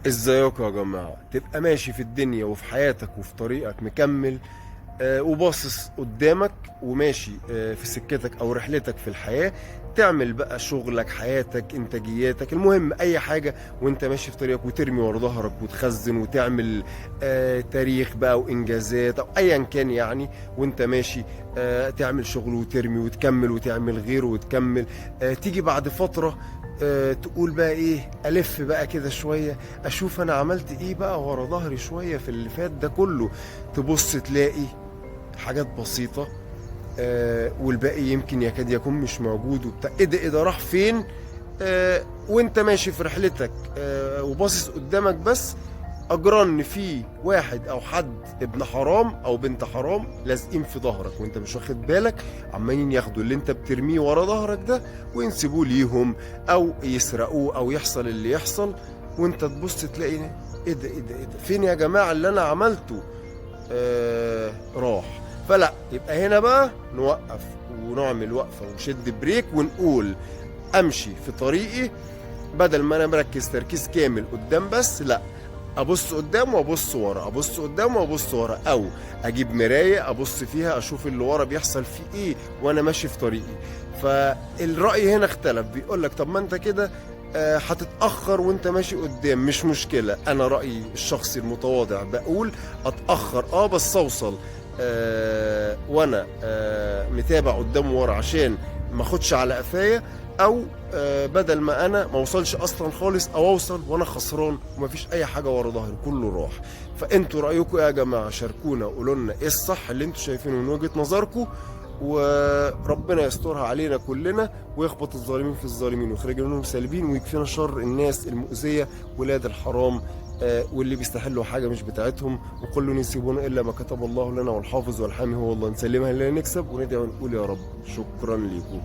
ازيكم يا جماعة؟ تبقى ماشي في الدنيا وفي حياتك وفي طريقك مكمل، وباصص قدامك وماشي في سكتك او رحلتك في الحياة. تعمل بقى شغلك، حياتك، انتاجياتك، المهم اي حاجة وانت ماشي في طريقك، وترمي ورا ظهرك وتخزن وتعمل تاريخ بقى وانجازات او ايا كان يعني. وانت ماشي تعمل شغل وترمي وتكمل وتعمل غيره وتكمل. تيجي بعد فترة تقول بقى ايه، الف بقى كده شوية، اشوف انا عملت ايه بقى ورا ظهري شوية في اللي فات ده كله. تبص تلاقي حاجات بسيطة، والباقي يمكن يكاد يكون مش موجود وبتاع. ايه ده راح فين؟ وانت ماشي في رحلتك وباصص قدامك بس، اجران ان في واحد او حد ابن حرام او بنت حرام لازقين في ظهرك وانت مش واخد بالك، عمالين ياخدوا اللي انت بترميه ورا ظهرك ده وينسبوه ليهم، او يسرقوه، او يحصل اللي يحصل. وانت تبص تلاقي ايه ده فين يا جماعة اللي انا عملته؟ راح. فلا، يبقى هنا بقى نوقف ونعمل وقفة ونشد بريك ونقول امشي في طريقي، بدل ما انا مركز تركيز كامل قدام بس، لا، ابص قدام وابص ورا، ابص قدام وابص ورا، او اجيب مراية ابص فيها اشوف اللي ورا بيحصل فيه ايه وانا ماشي في طريقي. فالرأي هنا اختلف، بيقول لك طب ما انت كده هتتأخر وانت ماشي قدام. مش مشكلة، انا رأيي الشخصي المتواضع بقول اتأخر بس اوصل وانا متابع قدام ورا عشان ما اخدش على قفايا، او بدل ما انا ما اوصلش اصلا خالص، او اوصل وانا خسران ومفيش اي حاجه ورا ظهري كله راح. فانتوا رايكم ايه يا جماعه؟ شاركونا، قولوا لنا ايه الصح اللي انتوا شايفينه من وجهه نظركم، وربنا يسترها علينا كلنا ويخبط الظالمين في الظالمين ويخرجنا منهم سالمين، ويكفينا شر الناس المؤذيه ولاد الحرام واللي بيستحلوا حاجه مش بتاعتهم. وكل يصيبون الا ما كتب الله لنا، والحافظ والحامي هو الله. نسلمها لله نكسب وندعي ونقول يا رب. شكرا لكم.